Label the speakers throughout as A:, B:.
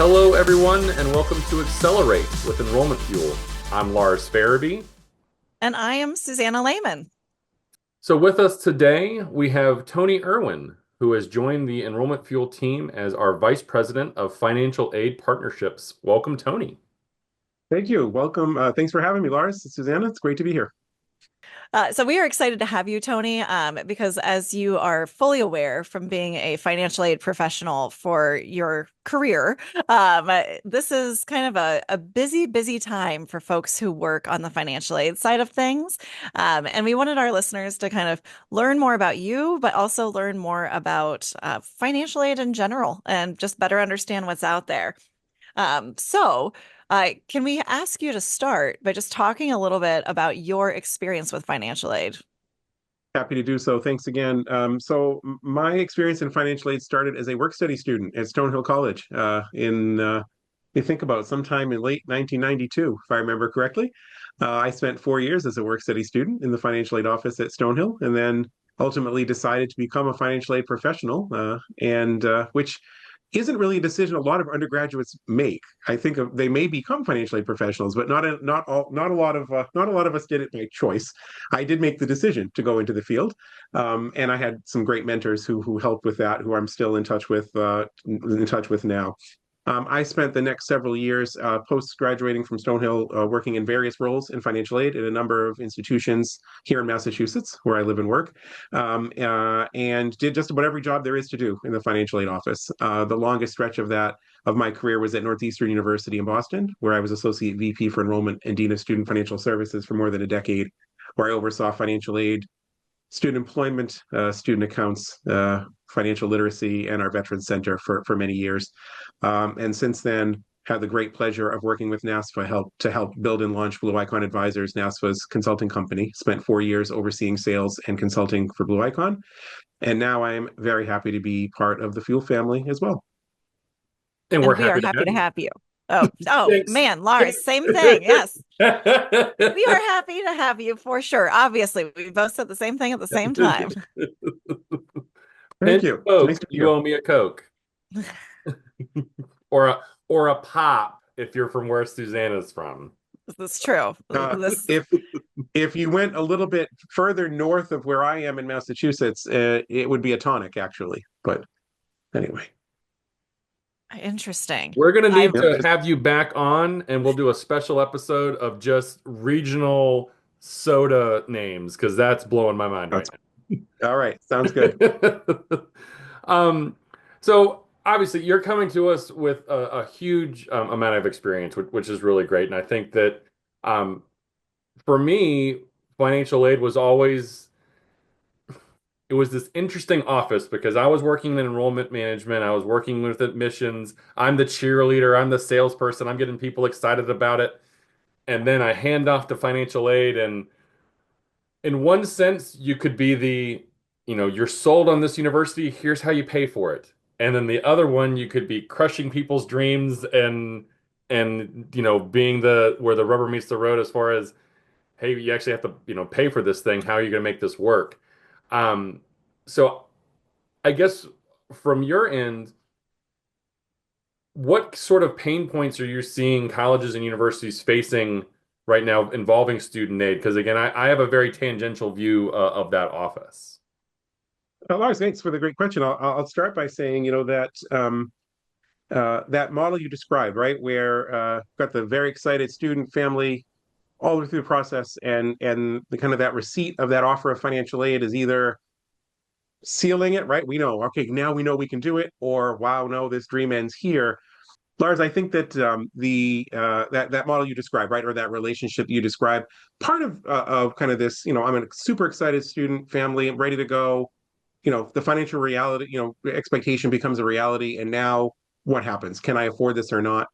A: Hello, everyone, and welcome to Accelerate with enrollmentFUEL. I'm Lars Farabee.
B: And I am Susanna Lehman.
A: So with us today, we have Tony Erwin, who has joined the enrollmentFUEL team as our Vice President of Financial Aid Partnerships. Welcome, Tony.
C: Thank you. Welcome. Thanks for having me, Lars. Susanna, it's great to be here.
B: So we are excited to have you, Tony, because as you are fully aware from being a financial aid professional for your career, this is kind of a busy time for folks who work on the financial aid side of things. And we wanted our listeners to kind of learn more about you, but also learn more about financial aid in general and just better understand what's out there. Can we ask you to start by just talking a little bit about your experience with financial aid?
C: Happy to do so. Thanks again. My experience in financial aid started as a work study student at Stonehill College you think about sometime in late 1992, if I remember correctly. I spent 4 years as a work study student in the financial aid office at Stonehill, and then ultimately decided to become a financial aid professional, and which isn't really a decision a lot of undergraduates make. I think they may become financial aid professionals, but not a lot of us did it by choice. I did make the decision to go into the field, and I had some great mentors who helped with that, who I'm still in touch with now. I spent the next several years post graduating from Stonehill working in various roles in financial aid at a number of institutions here in Massachusetts, where I live and work, and did just about every job there is to do in the financial aid office. The longest stretch of my career was at Northeastern University in Boston, where I was Associate VP for Enrollment and Dean of Student Financial Services for more than a decade, where I oversaw financial aid, student employment, student accounts, financial literacy, and our Veterans Center for many years. And since then, had the great pleasure of working with NASFA to help build and launch Blue Icon Advisors, NASFA's consulting company. Spent 4 years overseeing sales and consulting for Blue Icon. And now I am very happy to be part of the FUEL family as well.
A: And we're
B: And we are
A: happy to
B: happy
A: have
B: to
A: you.
B: have you. Oh
A: Thanks.
B: man, Lars, same thing. Yes. We are happy to have you for sure. Obviously, we both said the same thing at the same time.
C: Thank
A: Pinch
C: you. It's nice
A: Coke,
C: to be
A: you
C: here.
A: owe me a Coke. Or a pop if you're from where Susanna's from.
B: This is true.
C: Uh,
B: This
C: if you went a little bit further north of where I am in Massachusetts, it would be a tonic, actually. But anyway,
B: interesting.
A: We're going to
B: I
A: need
C: yep,
A: to
C: just
A: have you back on, and we'll do a special episode of just regional soda names because that's blowing my mind right
C: that's all right. Sounds good.
A: now. So obviously you're coming to us with a huge amount of experience, which is really great. And I think that um, for me, financial aid was always it was this interesting office because I was working in enrollment management, I was working with admissions, I'm the cheerleader, I'm the salesperson, I'm getting people excited about it. And then I hand off to financial aid, and in one sense, you could be you're sold on this university, here's how you pay for it. And then the other one, you could be crushing people's dreams and being the where the rubber meets the road as far as, hey, you actually have to, pay for this thing. How are you going to make this work? Um, so I guess from your end, what sort of pain points are you seeing colleges and universities facing right now involving student aid? Because again, I have a very tangential view of that office.
C: Lars, thanks for the great question. I'll start by saying, that model you described, right, where got the very excited student family all the way through the process, and the kind of that receipt of that offer of financial aid is either sealing it, right? We know, okay, now we know we can do it, or wow, no, this dream ends here. Lars, I think that that model you described, right, or that relationship you described, part of kind of this, I'm a super excited student family, I'm ready to go. The financial reality, expectation becomes a reality, and now what happens? Can I afford this or not?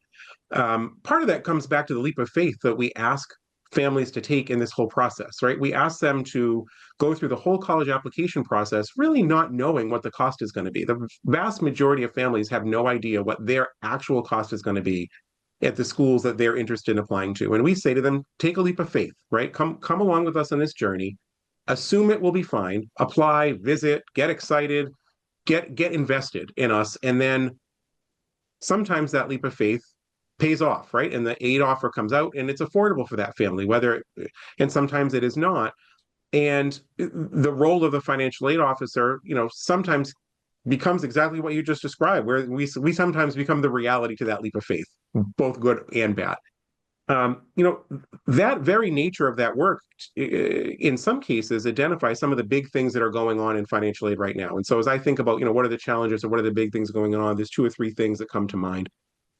C: Part of that comes back to the leap of faith that we ask families to take in this whole process, right? We ask them to go through the whole college application process, really not knowing what the cost is going to be. The vast majority of families have no idea what their actual cost is going to be at the schools that they're interested in applying to. And we say to them, take a leap of faith, right? Come along with us on this journey. Assume it will be fine. Apply, visit, get excited, get invested in us, and then sometimes that leap of faith pays off, right? And the aid offer comes out and it's affordable for that family, and sometimes it is not. And the role of the financial aid officer, sometimes becomes exactly what you just described, where we sometimes become the reality to that leap of faith, both good and bad. You know, that very nature of that work, in some cases, identifies some of the big things that are going on in financial aid right now. And so, as I think about, what are the challenges or what are the big things going on, there's two or three things that come to mind.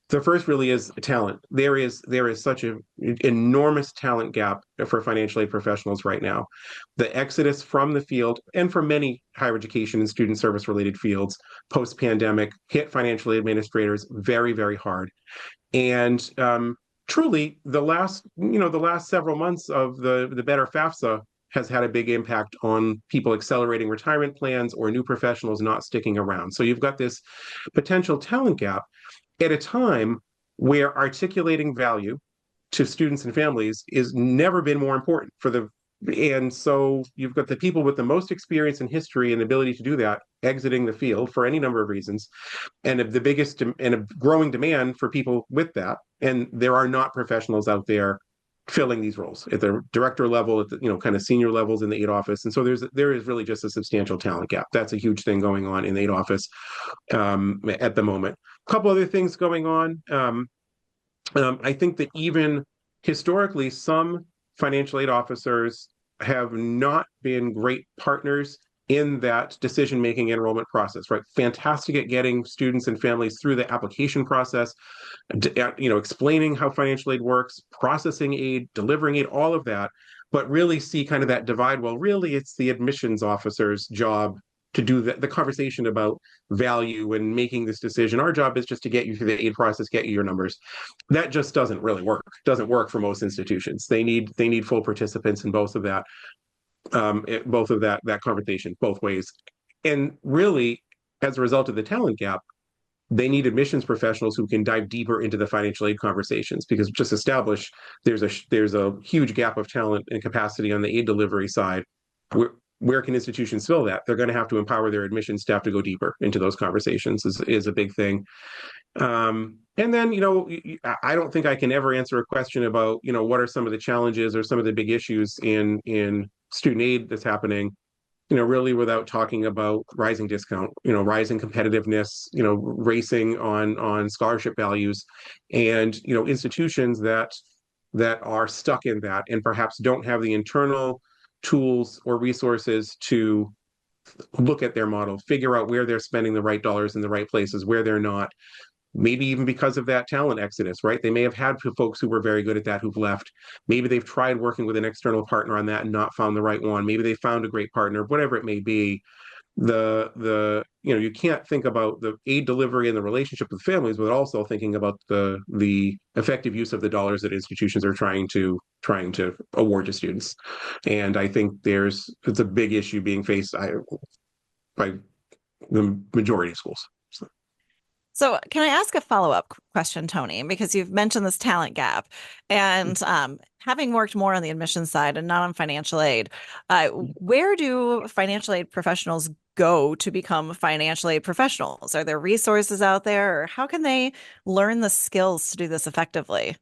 C: The first really is talent. There is such an enormous talent gap for financial aid professionals right now. The exodus from the field and from many higher education and student service related fields post pandemic hit financial aid administrators very, very hard. And truly, the last several months of the better FAFSA has had a big impact on people accelerating retirement plans or new professionals not sticking around. So you've got this potential talent gap at a time where articulating value to students and families is never been more important for the and so you've got the people with the most experience and history and ability to do that exiting the field for any number of reasons, and the biggest and a growing demand for people with that, and there are not professionals out there filling these roles at the director level, at the kind of senior levels in the aid office. And so there is really just a substantial talent gap. That's a huge thing going on in the aid office at the moment. A couple other things going on. I think that even historically, some financial aid officers have not been great partners in that decision-making enrollment process, right? Fantastic at getting students and families through the application process, explaining how financial aid works, processing aid, delivering aid, all of that, but really see kind of that divide. Well, really, it's the admissions officer's job to do the conversation about value and making this decision. Our job is just to get you through the aid process, get you your numbers. That just doesn't really work. Doesn't work for most institutions. They need full participants in both of that, both of that conversation, both ways. And really, as a result of the talent gap, they need admissions professionals who can dive deeper into the financial aid conversations, because just established there's a huge gap of talent and capacity on the aid delivery side. Where can institutions fill that? They're going to have to empower their admissions staff to go deeper into those conversations is a big thing. And then, I don't think I can ever answer a question about, what are some of the challenges or some of the big issues in student aid that's happening, really without talking about rising discount, rising competitiveness, racing on scholarship values, and, institutions that are stuck in that and perhaps don't have the internal tools or resources to look at their model, figure out where they're spending the right dollars in the right places, where they're not. Maybe even because of that talent exodus, right? They may have had folks who were very good at that who've left. Maybe they've tried working with an external partner on that and not found the right one. Maybe they found a great partner, whatever it may be. You can't think about the aid delivery and the relationship with families without also thinking about the effective use of the dollars that institutions are trying to award to students. And I think it's a big issue being faced by the majority of schools.
B: So can I ask a follow-up question, Tony? Because you've mentioned this talent gap, and having worked more on the admissions side and not on financial aid, where do financial aid professionals go to become financial aid professionals? Are there resources out there, or how can they learn the skills to do this effectively?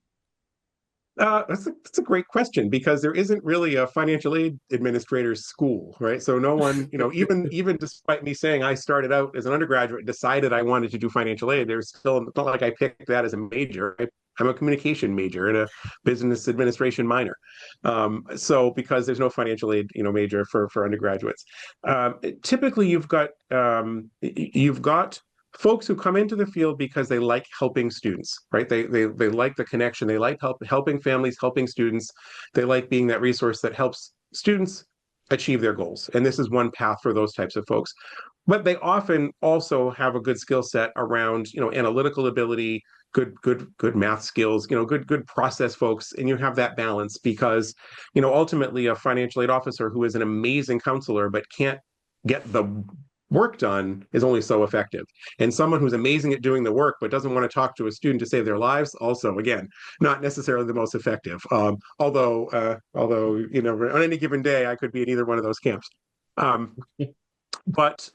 C: That's a great question, because there isn't really a financial aid administrator's school, right? So no one, even despite me saying I started out as an undergraduate, decided I wanted to do financial aid, there's still it's not like I picked that as a major. I'm a communication major and a business administration minor. So because there's no financial aid, major for undergraduates, typically you've got folks who come into the field because they like helping students, right? They like the connection. They like helping families, helping students. They like being that resource that helps students achieve their goals. And this is one path for those types of folks. But they often also have a good skill set around, analytical ability, good math skills, good process folks. And you have that balance because, ultimately a financial aid officer who is an amazing counselor but can't get the work done is only so effective. And someone who's amazing at doing the work but doesn't want to talk to a student to save their lives, also, again, not necessarily the most effective. Although on any given day, I could be in either one of those camps. But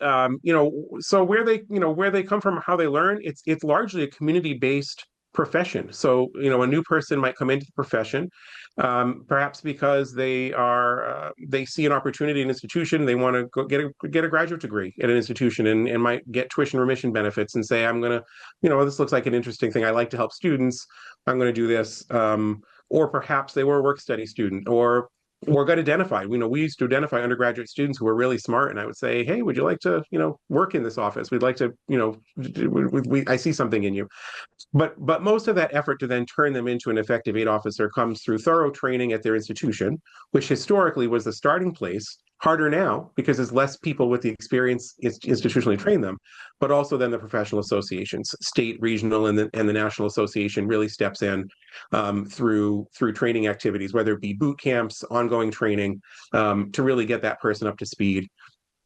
C: so where they come from, how they learn, it's largely a community-based profession. So a new person might come into the profession, perhaps because they see an opportunity in an institution, they want to go get a graduate degree at an institution, and might get tuition remission benefits and say, I'm gonna, this looks like an interesting thing. I like to help students. I'm going to do this. Or perhaps they were a work study student, or got identified. We used to identify undergraduate students who were really smart, and I would say, "Hey, would you like to, work in this office? We'd like to, I see something in you." But most of that effort to then turn them into an effective aid officer comes through thorough training at their institution, which historically was the starting place. Harder now because there's less people with the experience institutionally train them, but also then the professional associations, state, regional, and the national association really steps in through training activities, whether it be boot camps, ongoing training, to really get that person up to speed.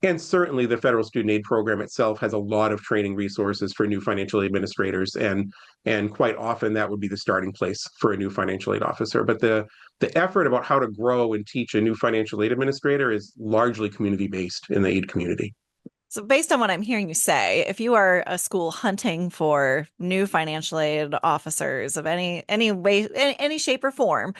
C: And certainly the federal student aid program itself has a lot of training resources for new financial aid administrators. And quite often that would be the starting place for a new financial aid officer. But the effort about how to grow and teach a new financial aid administrator is largely community based in the aid community.
B: So based on what I'm hearing you say, if you are a school hunting for new financial aid officers of any way, any shape or form,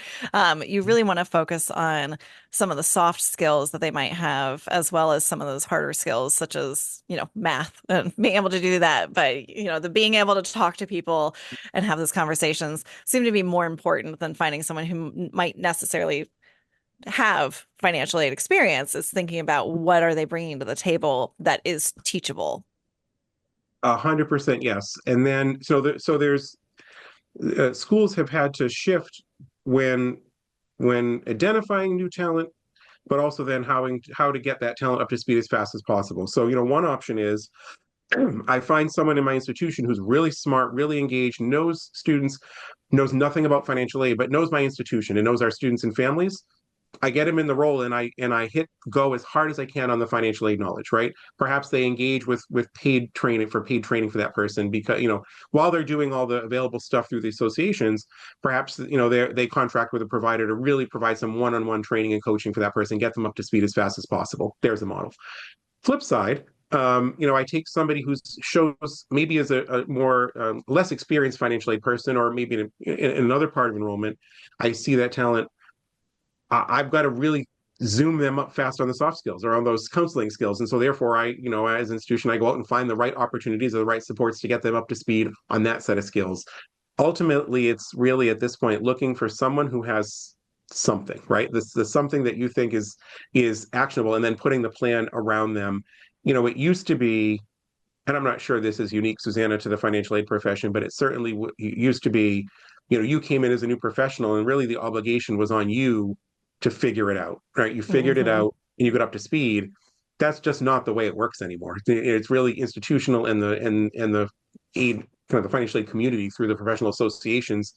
B: you really want to focus on some of the soft skills that they might have, as well as some of those harder skills, such as, math and being able to do that. But, the being able to talk to people and have those conversations seem to be more important than finding someone who might necessarily have financial aid experience. Is thinking about what are they bringing to the table that is teachable.
C: 100% yes. And then there's schools have had to shift when identifying new talent, but also then how to get that talent up to speed as fast as possible. So one option is I find someone in my institution who's really smart, really engaged, knows students, knows nothing about financial aid, but knows my institution and knows our students and families. I get them in the role, and I hit go as hard as I can on the financial aid knowledge, right? Perhaps they engage with paid training for that person, because while they're doing all the available stuff through the associations, perhaps they contract with a provider to really provide some one-on-one training and coaching for that person, get them up to speed as fast as possible. There's a model. Flip side, I take somebody who shows maybe as a more less experienced financial aid person, or maybe in another part of enrollment, I see that talent. I've got to really zoom them up fast on the soft skills or on those counseling skills. And so therefore as an institution, I go out and find the right opportunities or the right supports to get them up to speed on that set of skills. Ultimately, it's really at this point looking for someone who has something, right? This something that you think is actionable, and then putting the plan around them. It used to be, and I'm not sure this is unique, Susanna, to the financial aid profession, but it certainly used to be, you came in as a new professional, and really the obligation was on you to figure it out, right? You figured it
B: Mhm.
C: out and you got up to speed. That's just not the way it works anymore. It's really institutional, and the aid, kind of the financial aid community through the professional associations,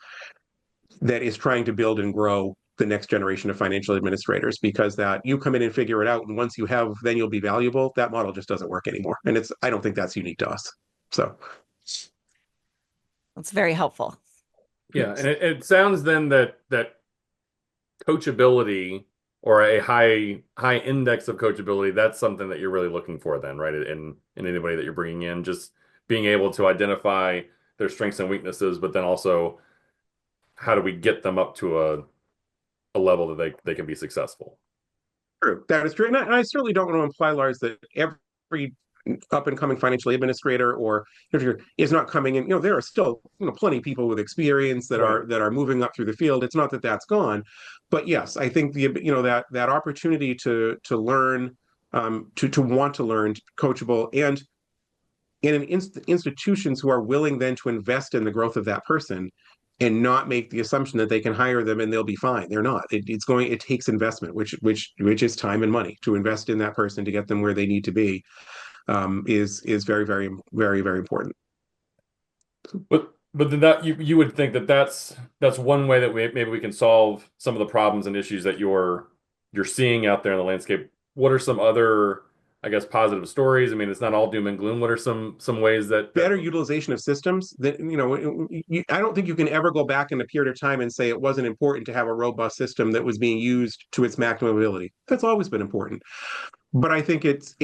C: that is trying to build and grow the next generation of financial administrators, because that you come in and figure it out, and once you have, then you'll be valuable. That model just doesn't work anymore. And I don't think that's unique to us. So
B: That's very helpful.
A: Yeah, and it sounds then that coachability, or a high index of coachability, that's something that you're really looking for then, right? In anybody that you're bringing in, just being able to identify their strengths and weaknesses, but then also how do we get them up to a level that they can be successful.
C: true. That is true. And I certainly don't want to imply, Lars, that every up and coming financial administrator or is not coming in. There are still plenty of people with experience that
A: Right.
C: are moving up through the field. It's not that that's gone, but yes, I think that opportunity to learn, to want to learn, coachable, and in institutions who are willing then to invest in the growth of that person, and not make the assumption that they can hire them and they'll be fine. They're not. It takes investment, which is time and money to invest in that person to get them where they need to be, is very, very, very, very important.
A: But then that you would think that that's one way that maybe we can solve some of the problems and issues that you're seeing out there in the landscape. What are some other, I guess, positive stories? I mean, it's not all doom and gloom. What are some ways that
C: Better utilization of systems. That I don't think you can ever go back in a period of time and say it wasn't important to have a robust system that was being used to its maximum ability. That's always been important. But I think it's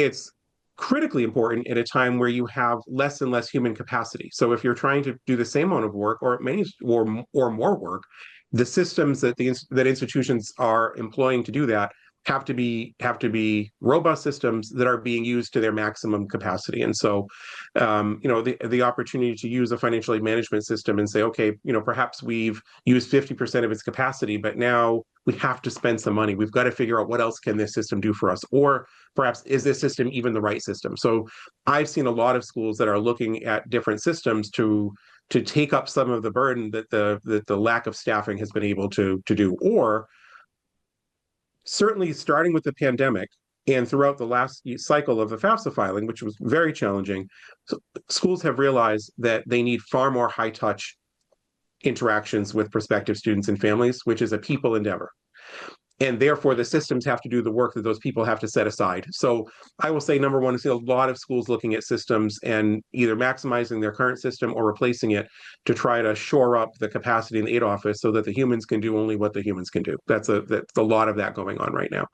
C: critically important at a time where you have less and less human capacity. So if you're trying to do the same amount of work or more work, the systems that that institutions are employing to do that have to be robust systems that are being used to their maximum capacity. And so, the opportunity to use a financial aid management system and say, okay, perhaps we've used 50% of its capacity, but now we have to spend some money. We've got to figure out what else can this system do for us, or perhaps is this system even the right system? So I've seen a lot of schools that are looking at different systems to take up some of the burden that the lack of staffing has been able to do, or certainly starting with the pandemic and throughout the last cycle of the FAFSA filing, which was very challenging, so schools have realized that they need far more high touch interactions with prospective students and families, which is a people endeavor. And therefore, the systems have to do the work that those people have to set aside. So I will say, number one, I see a lot of schools looking at systems and either maximizing their current system or replacing it to try to shore up the capacity in the aid office so that the humans can do only what the humans can do. That's a lot of that going on right now.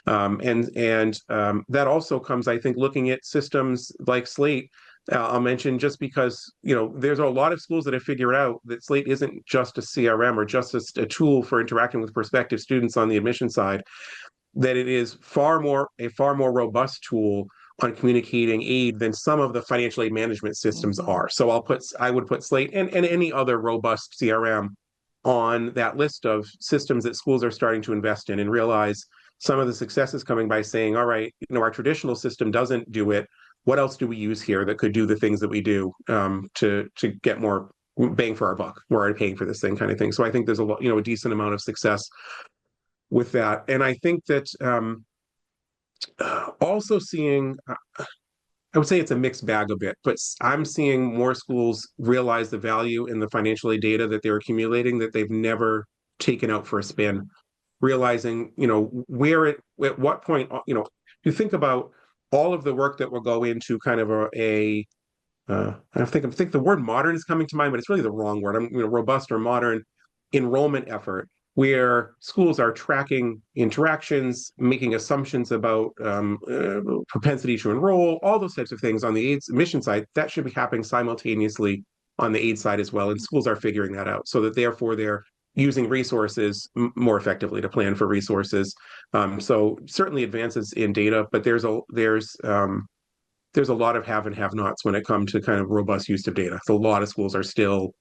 C: And that also comes, I think, looking at systems like Slate. I'll mention, just because there's a lot of schools that have figured out that Slate isn't just a CRM or just a tool for interacting with prospective students on the admission side, that it is a far more robust tool on communicating aid than some of the financial aid management systems are. So I would put Slate and any other robust CRM on that list of systems that schools are starting to invest in, and realize some of the success is coming by saying, all right, our traditional system doesn't do it. What else do we use here that could do the things that we do, to get more bang for our buck? We're already paying for this thing, kind of thing. So I think there's a decent amount of success with that. And I think that also seeing, I would say it's a mixed bag a bit, but I'm seeing more schools realize the value in the financial aid data that they're accumulating that they've never taken out for a spin, realizing, at what point, you think about all of the work that will go into kind of I think the word modern is coming to mind, but it's really the wrong word. Robust or modern enrollment effort, where schools are tracking interactions, making assumptions about propensity to enroll, all those types of things on the AIDS admission side. That should be happening simultaneously on the aid side as well. And schools are figuring that out, so that therefore they're using resources more effectively to plan for resources. So certainly advances in data, but there's a lot of have and have nots when it comes to kind of robust use of data. So a lot of schools are still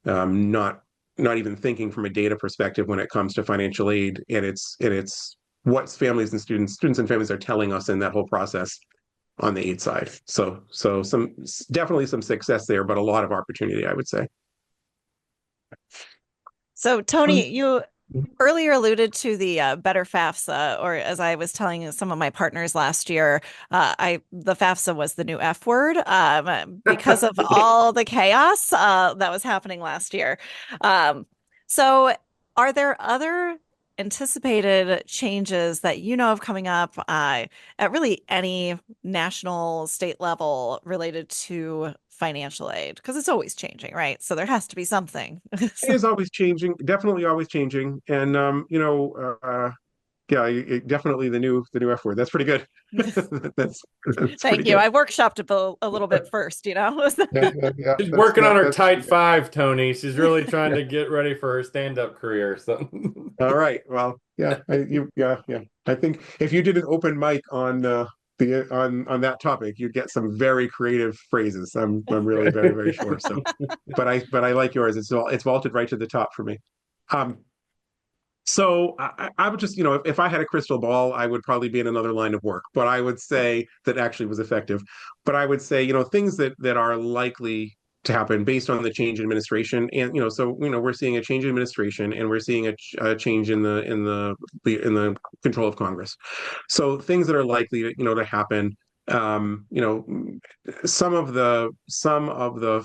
C: not even thinking from a data perspective when it comes to financial aid, and it's what families and students and families are telling us in that whole process on the aid side. So definitely some success there, but a lot of opportunity, I would say.
B: So Tony, you earlier alluded to the better FAFSA, or as I was telling some of my partners last year, the FAFSA was the new F word, because of all the chaos that was happening last year. So are there other anticipated changes that of coming up at really any national, state level related to financial aid? Because it's always changing, right? So there has to be something.
C: It is always changing, definitely always changing. And yeah, definitely the new F word. That's pretty good. that's
B: Thank
C: pretty
B: you.
C: good.
B: I worked it a little bit first,
C: Yeah, yeah,
A: She's working on her tight
C: yeah.
A: five, Tony. She's really trying to get ready for her stand-up career. So
C: All right. Well, yeah, yeah. I think if you did an open mic on on that topic, you'd get some very creative phrases. I'm really very, very sure. So, but I like yours. It's vaulted right to the top for me. Um, So I would just, if I had a crystal ball, I would probably be in another line of work. But I would say that actually was effective. But I would say, things that are likely to happen based on the change in administration, and we're seeing a change in administration, and we're seeing a change in the control of Congress. So things that are likely to happen. Um, you know, some of the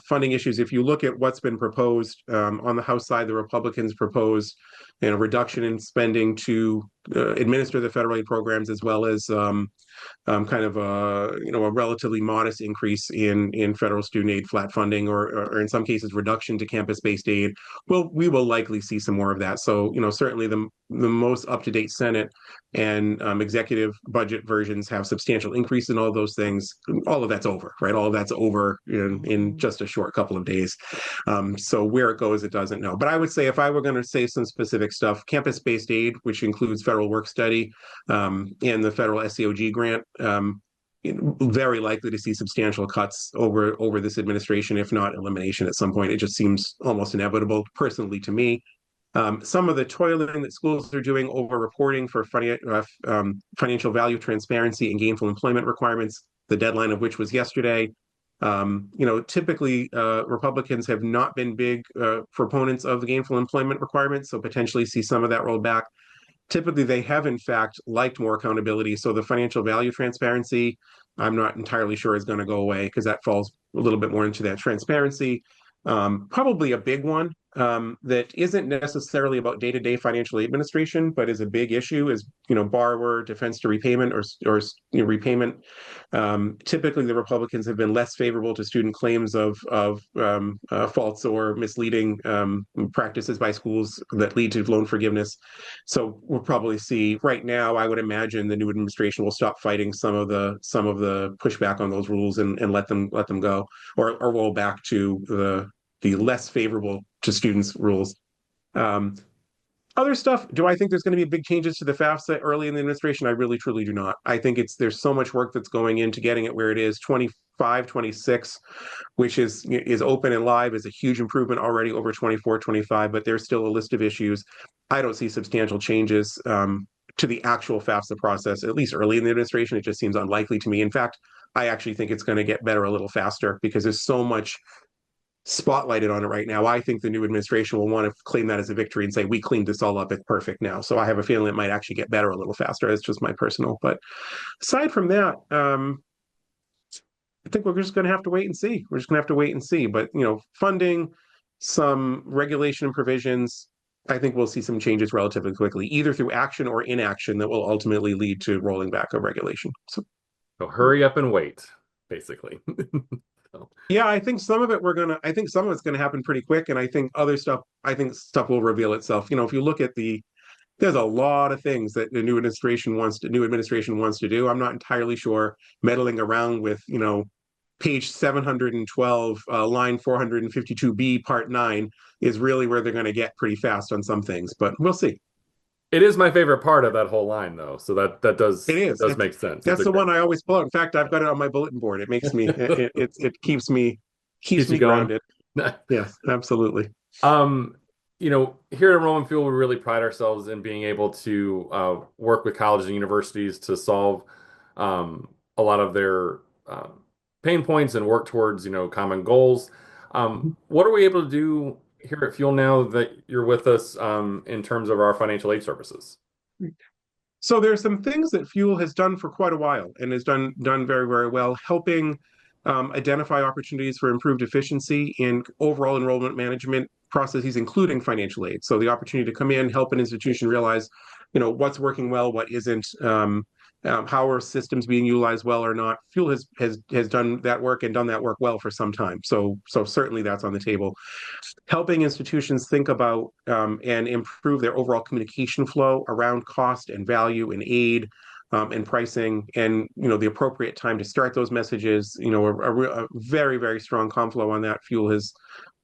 C: funding issues. If you look at what's been proposed on the House side, the Republicans proposed reduction in spending to administer the federal aid programs, as well as kind of a relatively modest increase in federal student aid flat funding, or in some cases reduction to campus-based aid, we will likely see some more of that. So certainly the most up-to-date Senate and executive budget versions have substantial increase in all those things. All of that's over, right? All of that's over in just a short couple of days. So where it goes, it doesn't know. But I would say, if I were going to say some specific stuff, campus-based aid, which includes federal work study and the federal SEOG grant, very likely to see substantial cuts over this administration, if not elimination at some point. It just seems almost inevitable, personally, to me. Some of the toiling that schools are doing over reporting for financial value transparency and gainful employment requirements, the deadline of which was yesterday. Typically Republicans have not been big proponents of the gainful employment requirements, so potentially see some of that rolled back. Typically, they have, in fact, liked more accountability. So the financial value transparency, I'm not entirely sure is going to go away, because that falls a little bit more into that transparency. Probably a big one that isn't necessarily about day-to-day financial administration, but is a big issue, is borrower defense to repayment, or repayment. Typically, the Republicans have been less favorable to student claims of false or misleading practices by schools that lead to loan forgiveness. So we'll probably see, right now, I would imagine the new administration will stop fighting some of the pushback on those rules, and let them go, or roll back to the less favorable to students rules. Other stuff, do I think there's going to be big changes to the FAFSA early in the administration? I really, truly do not. I think there's so much work that's going into getting it where it is. 25, 26, which is open and live, is a huge improvement already over 24, 25, but there's still a list of issues. I don't see substantial changes to the actual FAFSA process, at least early in the administration. It just seems unlikely to me. In fact, I actually think it's going to get better a little faster, because there's so much spotlighted on it right now. I think the new administration will want to claim that as a victory and say, we cleaned this all up, it's perfect now. So I have a feeling it might actually get better a little faster. It's just my personal. But aside from that, I think we're just going to have to wait and see. We're just going to have to wait and see. But, funding, some regulation and provisions, I think we'll see some changes relatively quickly, either through action or inaction, that will ultimately lead to rolling back of regulation. So
A: hurry up and wait, basically.
C: Yeah, I think some of it's gonna happen pretty quick, and I think stuff will reveal itself. If you look at there's a lot of things that the new administration wants to do. I'm not entirely sure meddling around with, page 712, line 452B, part 9 is really where they're going to get pretty fast on some things, but we'll see.
A: It is my favorite part of that whole line, though. So that does make sense.
C: That's the one I always pull out. In fact, I've got it on my bulletin board. It makes me it keeps me grounded. Yes, absolutely.
A: Here at enrollmentFUEL, we really pride ourselves in being able to work with colleges and universities to solve a lot of their pain points and work towards common goals. What are we able to do here at FUEL now that you're with us in terms of our financial aid services?
C: So there's some things that FUEL has done for quite a while, and has done very, very well, helping identify opportunities for improved efficiency in overall enrollment management processes, including financial aid. So the opportunity to come in, help an institution realize, what's working well, what isn't, how are systems being utilized well or not. FUEL has done that work, and done that work well, for some time. So certainly that's on the table. Helping institutions think about and improve their overall communication flow around cost and value and aid and pricing, and the appropriate time to start those messages. A very, very strong conflow on that. FUEL is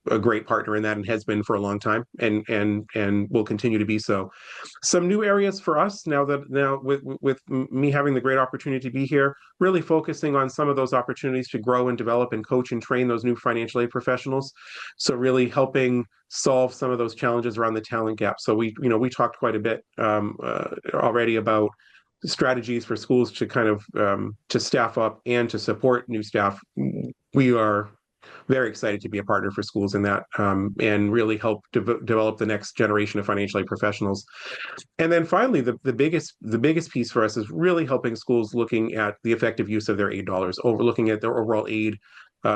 C: a great partner in that, and has been for a long time, and will continue to be so. Some new areas for us now with me having the great opportunity to be here, really focusing on some of those opportunities to grow and develop and coach and train those new financial aid professionals. So really helping solve some of those challenges around the talent gap. So we talked quite a bit already about strategies for schools to kind of to staff up and to support new staff. We are very excited to be a partner for schools in that, and really help develop the next generation of financial aid professionals. And then finally, the biggest piece for us is really helping schools looking at the effective use of their aid dollars, looking at their overall aid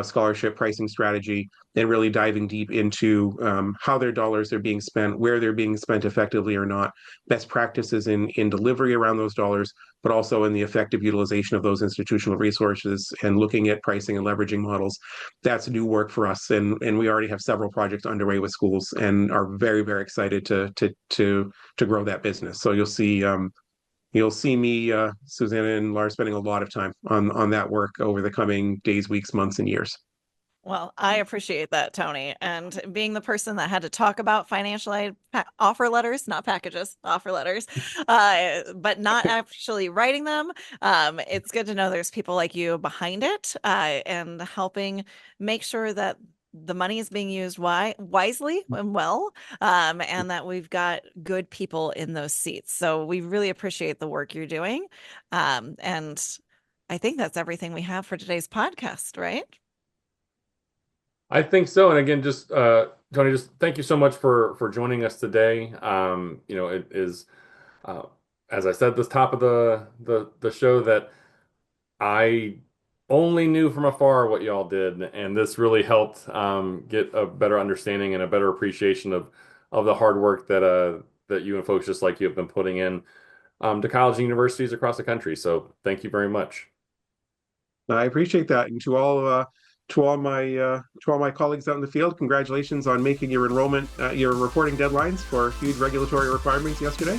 C: scholarship pricing strategy, and really diving deep into how their dollars are being spent, where they're being spent effectively or not, best practices in delivery around those dollars, but also in the effective utilization of those institutional resources and looking at pricing and leveraging models. That's new work for us, and we already have several projects underway with schools and are very, very excited to grow that business. So you'll see me, Susanna and Lars, spending a lot of time on that work over the coming days, weeks, months, and years.
B: Well, I appreciate that, Tony. And being the person that had to talk about financial aid offer letters, not packages, offer letters, but not actually writing them, it's good to know there's people like you behind it and helping make sure that the money is being used wisely and well, and that we've got good people in those seats. So we really appreciate the work you're doing. And I think that's everything we have for today's podcast, right?
A: I think so. And again, just Tony, just thank you so much for joining us today. It is uh, as I said at the top of the show that I only knew from afar what y'all did, and this really helped get a better understanding and a better appreciation of the hard work that you and folks just like you have been putting in to college and universities across the country. So thank you very much.
C: I appreciate that, and to all my colleagues out in the field, congratulations on making your your reporting deadlines for huge regulatory requirements yesterday.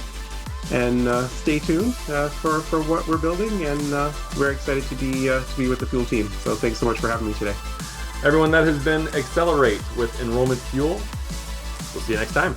C: And stay tuned for what we're building, and we're excited to be with the Fuel team. So thanks so much for having me today.
A: Everyone, that has been Accelerate with enrollmentFUEL. We'll see you next time.